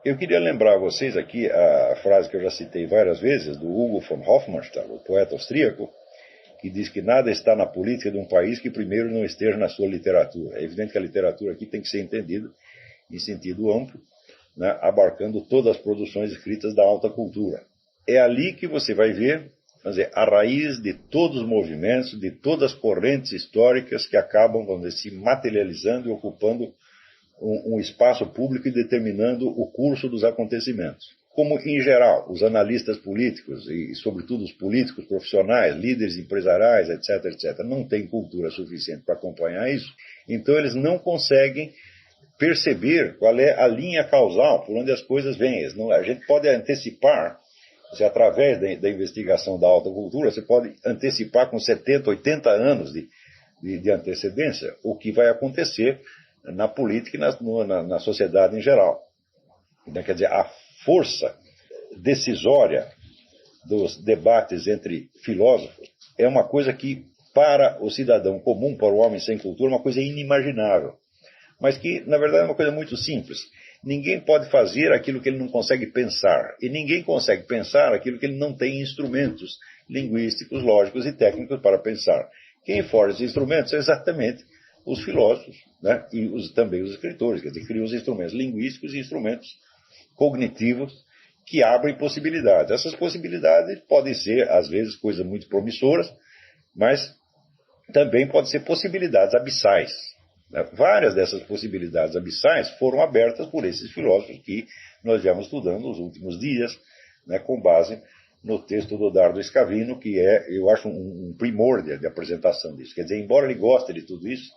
Eu queria lembrar a vocês aqui a frase que eu já citei várias vezes, do Hugo von Hofmannsthal, o poeta austríaco, que diz que nada está na política de um país que primeiro não esteja na sua literatura. É evidente que a literatura aqui tem que ser entendida em sentido amplo, né, abarcando todas as produções escritas da alta cultura. É ali que você vai ver, vamos dizer, a raiz de todos os movimentos, de todas as correntes históricas que acabam, vamos dizer, se materializando e ocupando um espaço público e determinando o curso dos acontecimentos. Como, em geral, os analistas políticos, e sobretudo os políticos profissionais, líderes empresariais, etc., etc., não têm cultura suficiente para acompanhar isso, então eles não conseguem perceber qual é a linha causal por onde as coisas vêm. A gente pode antecipar, através da investigação da alta cultura, você pode antecipar com 70, 80 anos de antecedência o que vai acontecer na política e na sociedade em geral. Então, quer dizer, a força decisória dos debates entre filósofos é uma coisa que, para o cidadão comum, para o homem sem cultura, é uma coisa inimaginável. Mas que, na verdade, é uma coisa muito simples. Ninguém pode fazer aquilo que ele não consegue pensar. E ninguém consegue pensar aquilo que ele não tem instrumentos linguísticos, lógicos e técnicos para pensar. Quem forja esses instrumentos são exatamente os filósofos, né? E também os escritores, quer dizer, criam os instrumentos linguísticos e instrumentos cognitivos que abrem possibilidades. Essas possibilidades podem ser, às vezes, coisas muito promissoras, mas também podem ser possibilidades abissais. Várias dessas possibilidades abissais foram abertas por esses filósofos que nós viemos estudando nos últimos dias, né, com base no texto do Dardo Scavino, que é, eu acho, um primor de apresentação disso. Quer dizer, embora ele goste de tudo isso,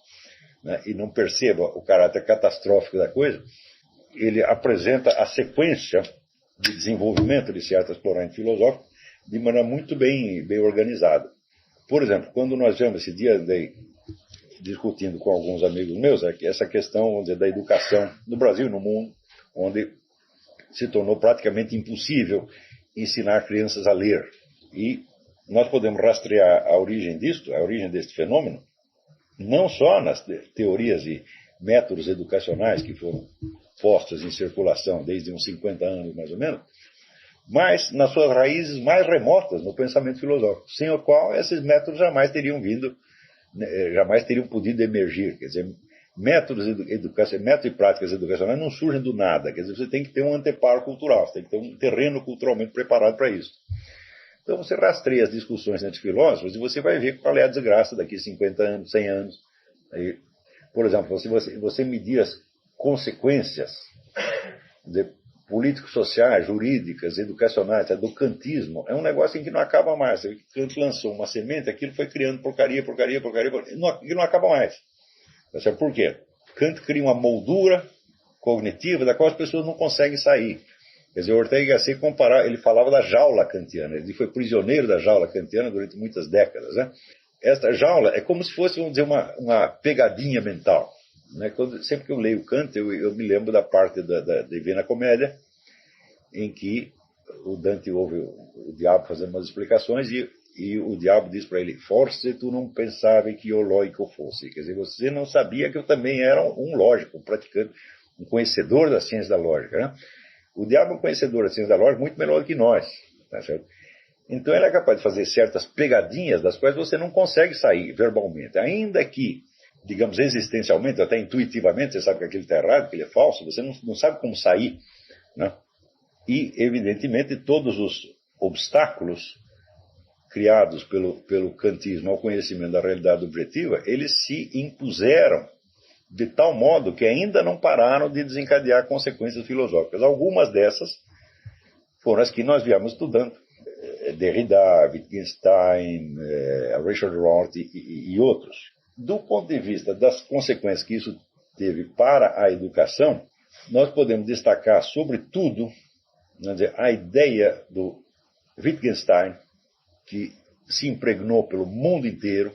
né, e não perceba o caráter catastrófico da coisa, ele apresenta a sequência de desenvolvimento de certas correntes filosóficas de maneira muito bem organizada. Por exemplo, quando nós vemos esse dia discutindo com alguns amigos meus essa questão, vamos dizer, da educação no Brasil e no mundo, onde se tornou praticamente impossível ensinar crianças a ler. E nós podemos rastrear a origem disto, a origem deste fenômeno, não só nas teorias e métodos educacionais que foram postos em circulação desde uns 50 anos, mais ou menos, mas nas suas raízes mais remotas no pensamento filosófico, sem o qual esses métodos jamais teriam podido emergir. Quer dizer, métodos e práticas educacionais não surgem do nada. Quer dizer, você tem que ter um anteparo cultural, você tem que ter um terreno culturalmente preparado para isso. Então você rastreia as discussões entre filósofos e você vai ver qual é a desgraça daqui a 50 anos, 100 anos. Aí, por exemplo, se você medir as consequências políticos sociais, jurídicas, educacionais, do kantismo, é um negócio em que não acaba mais. Kant lançou uma semente, aquilo foi criando porcaria, e não acaba mais. Por quê? Kant cria uma moldura cognitiva da qual as pessoas não conseguem sair. Quer dizer, Ortega y Gasset ele falava da jaula kantiana, ele foi prisioneiro da jaula kantiana durante muitas décadas, né? Esta jaula é como se fosse, vamos dizer, uma pegadinha mental. Né? Sempre que eu leio Kant, eu me lembro da parte da Divina Comédia, em que o Dante ouve o diabo fazendo umas explicações e o diabo diz para ele: forse tu não pensava que eu lógico fosse. Quer dizer, você não sabia que eu também era um lógico, um praticante, um conhecedor da ciência da lógica. Né? O diabo é um conhecedor da ciência da lógica muito melhor do que nós. Tá certo? Então ele é capaz de fazer certas pegadinhas das quais você não consegue sair verbalmente. Ainda que, digamos, existencialmente, até intuitivamente, você sabe que aquilo está errado, que ele é falso, você não sabe como sair. Né? E, evidentemente, todos os obstáculos criados pelo kantismo ao conhecimento da realidade objetiva, eles se impuseram de tal modo que ainda não pararam de desencadear consequências filosóficas. Algumas dessas foram as que nós viemos estudando. Derrida, Wittgenstein, Richard Roth e outros. Do ponto de vista das consequências que isso teve para a educação, nós podemos destacar, sobretudo, a ideia do Wittgenstein, que se impregnou pelo mundo inteiro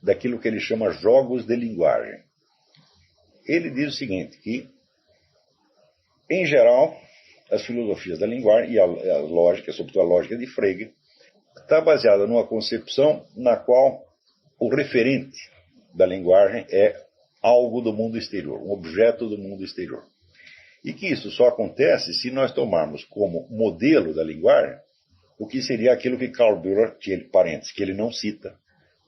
daquilo que ele chama jogos de linguagem. Ele diz o seguinte, que, em geral, as filosofias da linguagem e a lógica, sobretudo a lógica de Frege, está baseada numa concepção na qual o referente da linguagem é algo do mundo exterior, um objeto do mundo exterior. E que isso só acontece se nós tomarmos como modelo da linguagem o que seria aquilo que Karl Bühler, que ele não cita,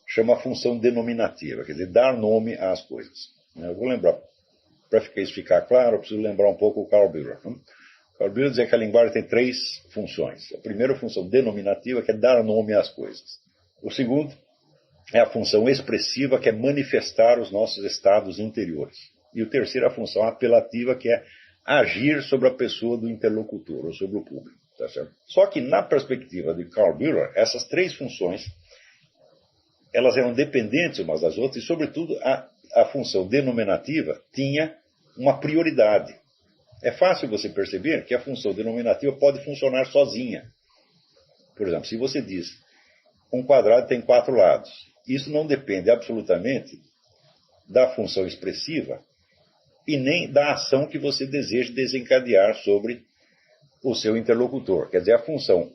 chama a função denominativa, quer dizer, dar nome às coisas. Eu vou lembrar, para isso ficar claro, eu preciso lembrar um pouco o Karl Bühler. Karl Bühler dizia que a linguagem tem 3 funções. A primeira função denominativa, que é dar nome às coisas. O segundo é a função expressiva, que é manifestar os nossos estados interiores. E o terceiro é a função apelativa, que é agir sobre a pessoa do interlocutor, ou sobre o público. Tá certo? Só que, na perspectiva de Karl Bühler, essas 3 funções, elas eram dependentes umas das outras, e, sobretudo, a função denominativa tinha uma prioridade. É fácil você perceber que a função denominativa pode funcionar sozinha. Por exemplo, se você diz um quadrado tem 4 lados, isso não depende absolutamente da função expressiva e nem da ação que você deseja desencadear sobre o seu interlocutor. Quer dizer, a função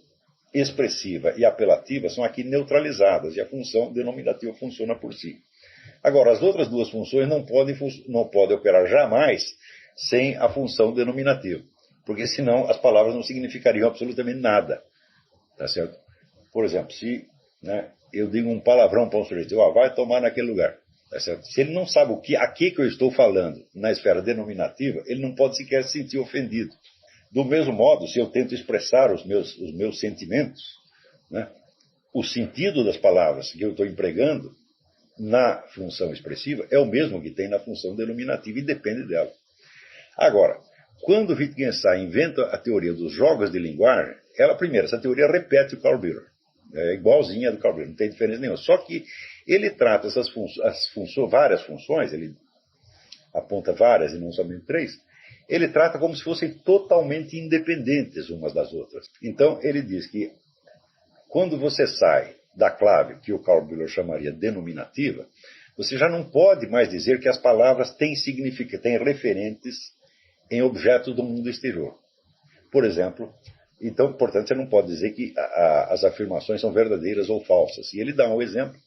expressiva e apelativa são aqui neutralizadas e a função denominativa funciona por si. Agora, as outras 2 funções não podem operar jamais sem a função denominativa, porque senão as palavras não significariam absolutamente nada. Tá certo? Por exemplo, se eu digo um palavrão para um sujeito, vai tomar naquele lugar. Tá certo? Se ele não sabe a que eu estou falando na esfera denominativa, ele não pode sequer se sentir ofendido. Do mesmo modo, se eu tento expressar os meus sentimentos, o sentido das palavras que eu estou empregando na função expressiva é o mesmo que tem na função denominativa e depende dela. Agora, quando Wittgenstein inventa a teoria dos jogos de linguagem, essa teoria repete o Karl Bühler. É igualzinha a do Karl Bühler, não tem diferença nenhuma. Só que ele trata várias funções, ele aponta várias e não somente 3, ele trata como se fossem totalmente independentes umas das outras. Então, ele diz que quando você sai da clave, que o Karl Bühler chamaria denominativa, você já não pode mais dizer que as palavras têm referentes em objetos do mundo exterior. Por exemplo, então, portanto, você não pode dizer que as afirmações são verdadeiras ou falsas. E ele dá um exemplo.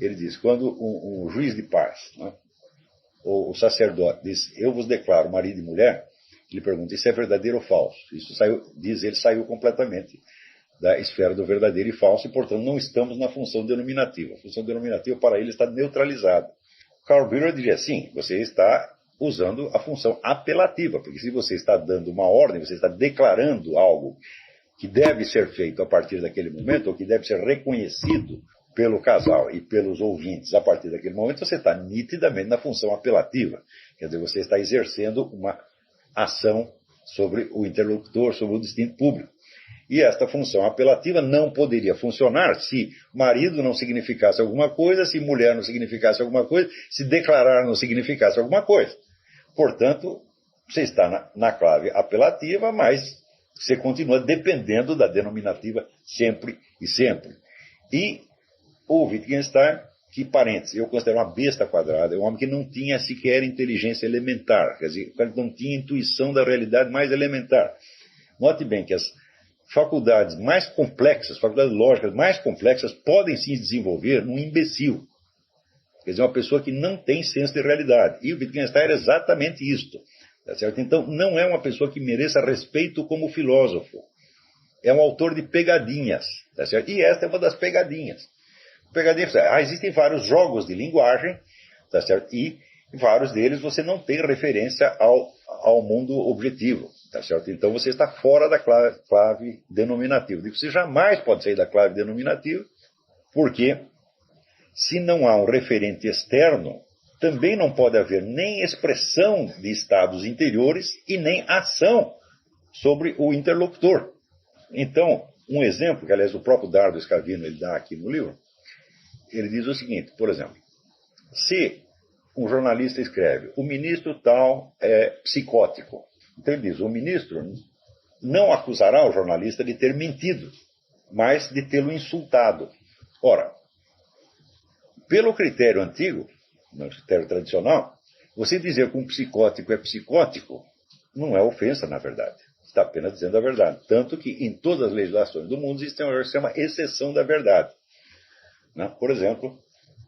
Ele diz, quando um juiz de paz, ou o sacerdote diz, eu vos declaro marido e mulher, ele pergunta, isso é verdadeiro ou falso? Isso saiu completamente da esfera do verdadeiro e falso, e, portanto, não estamos na função denominativa. A função denominativa, para ele, está neutralizada. Karl Bühler diria, sim, você está usando a função apelativa, porque se você está dando uma ordem, você está declarando algo que deve ser feito a partir daquele momento, ou que deve ser reconhecido pelo casal e pelos ouvintes a partir daquele momento, você está nitidamente na função apelativa. Quer dizer, você está exercendo uma ação sobre o interlocutor, sobre o destino público. E esta função apelativa não poderia funcionar se marido não significasse alguma coisa, se mulher não significasse alguma coisa, se declarar não significasse alguma coisa. Portanto, você está na clave apelativa, mas você continua dependendo da denominativa sempre e sempre. E o Wittgenstein, que, parênteses, eu considero uma besta quadrada, é um homem que não tinha sequer inteligência elementar, quer dizer, não tinha intuição da realidade mais elementar. Note bem que as faculdades mais complexas, faculdades lógicas mais complexas, podem se desenvolver num imbecil. Quer dizer, uma pessoa que não tem senso de realidade. E o Wittgenstein era exatamente isto. Tá certo? Então, não é uma pessoa que mereça respeito como filósofo. É um autor de pegadinhas. Tá certo? E esta é uma das pegadinhas. Existem vários jogos de linguagem, tá certo? E vários deles você não tem referência ao mundo objetivo. Tá certo? Então você está fora da clave denominativa. Você jamais pode sair da clave denominativa, porque se não há um referente externo, também não pode haver nem expressão de estados interiores e nem ação sobre o interlocutor. Então, um exemplo, que aliás o próprio Dardo Scavino ele dá aqui no livro, ele diz o seguinte, por exemplo, se um jornalista escreve, o ministro tal é psicótico, então ele diz, o ministro não acusará o jornalista de ter mentido, mas de tê-lo insultado. Ora, pelo critério antigo, no critério tradicional, você dizer que um psicótico é psicótico não é ofensa, na verdade. Está apenas dizendo a verdade. Tanto que em todas as legislações do mundo existe uma exceção da verdade. Por exemplo,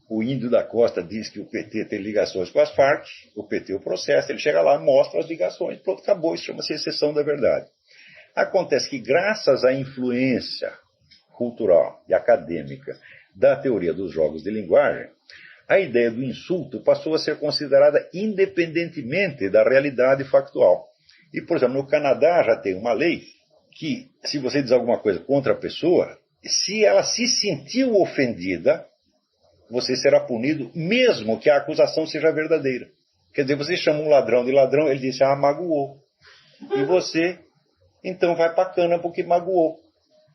o Índio da Costa diz que o PT tem ligações com as Farc, o PT o processa, ele chega lá, mostra as ligações, pronto, acabou, isso chama-se exceção da verdade. Acontece que, graças à influência cultural e acadêmica da teoria dos jogos de linguagem, a ideia do insulto passou a ser considerada independentemente da realidade factual. E, por exemplo, no Canadá já tem uma lei que, se você diz alguma coisa contra a pessoa, se ela se sentiu ofendida, você será punido, mesmo que a acusação seja verdadeira. Quer dizer, você chama um ladrão de ladrão, ele disse, magoou. E você, então, vai pra cana porque magoou.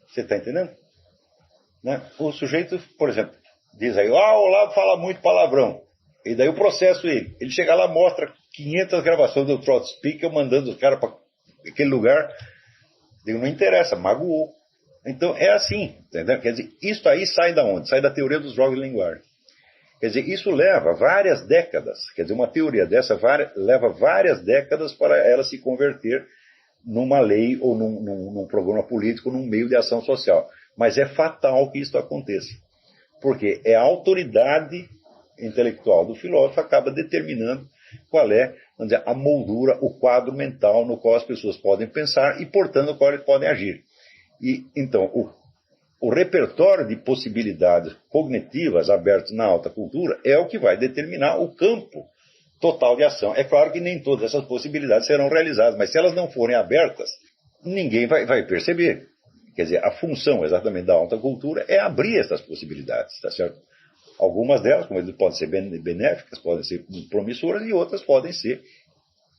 Você está entendendo? Né? O sujeito, por exemplo, diz aí, o Olavo fala muito palavrão. E daí eu processo ele. Ele chega lá, mostra 500 gravações do Trot Speaker, mandando os caras para aquele lugar. Digo, não interessa, magoou. Então é assim, entendeu? Quer dizer, isso aí sai da onde? Sai da teoria dos jogos de linguagem. Quer dizer, isso leva várias décadas. Quer dizer, uma teoria dessa leva várias décadas para ela se converter numa lei ou num programa político, num meio de ação social. Mas é fatal que isso aconteça. Porque é a autoridade intelectual do filósofo que acaba determinando qual é, vamos dizer, a moldura, o quadro mental no qual as pessoas podem pensar e, portanto, no qual eles podem agir. E, então, o repertório de possibilidades cognitivas abertas na alta cultura é o que vai determinar o campo total de ação. É claro que nem todas essas possibilidades serão realizadas, mas se elas não forem abertas, ninguém vai perceber. Quer dizer, a função exatamente da alta cultura é abrir essas possibilidades, tá certo? Algumas delas, como eu disse, podem ser benéficas, podem ser promissoras, e outras podem ser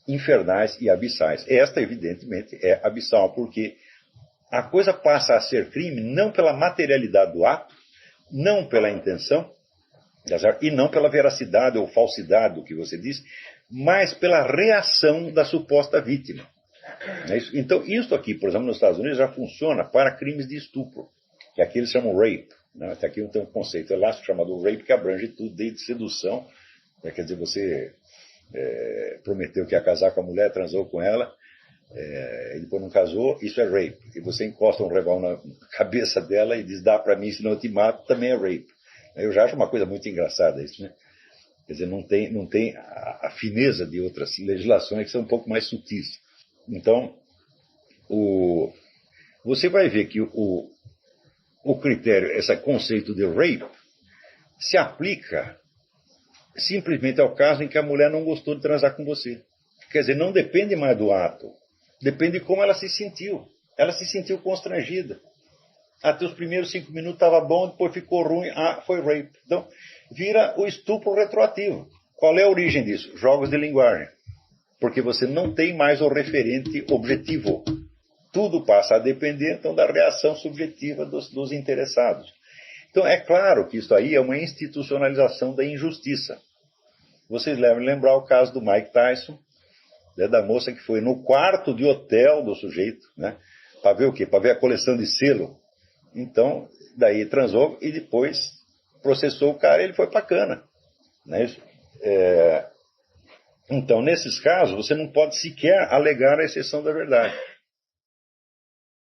infernais e abissais. Esta, evidentemente, é abissal, porque a coisa passa a ser crime não pela materialidade do ato, não pela intenção, e não pela veracidade ou falsidade do que você disse, mas pela reação da suposta vítima. Então, isso aqui, por exemplo, nos Estados Unidos já funciona para crimes de estupro, que aqui eles chamam rape. Né? Até aqui tem um conceito elástico chamado rape, que abrange tudo, desde sedução, quer dizer, você prometeu que ia casar com a mulher, transou com ela, e depois não casou, isso é rape. E você encosta um revólver na cabeça dela e diz, dá para mim, senão eu te mato, também é rape. Eu já acho uma coisa muito engraçada isso, né? Quer dizer, não tem a fineza de outras legislações que são um pouco mais sutis. Então, você vai ver que o critério, esse conceito de rape, se aplica simplesmente ao caso em que a mulher não gostou de transar com você. Quer dizer, não depende mais do ato, depende de como ela se sentiu. Ela se sentiu constrangida. Até os primeiros 5 minutos estava bom, depois ficou ruim, foi rape. Então, vira o estupro retroativo. Qual é a origem disso? Jogos de linguagem. Porque você não tem mais o referente objetivo. Tudo passa a depender, então, da reação subjetiva dos interessados. Então, é claro que isso aí é uma institucionalização da injustiça. Vocês devem lembrar o caso do Mike Tyson, né, da moça que foi no quarto de hotel do sujeito, né, para ver o quê? Para ver a coleção de selo. Então, daí transou e depois processou o cara e ele foi para a cana. Né? Então, nesses casos, você não pode sequer alegar a exceção da verdade.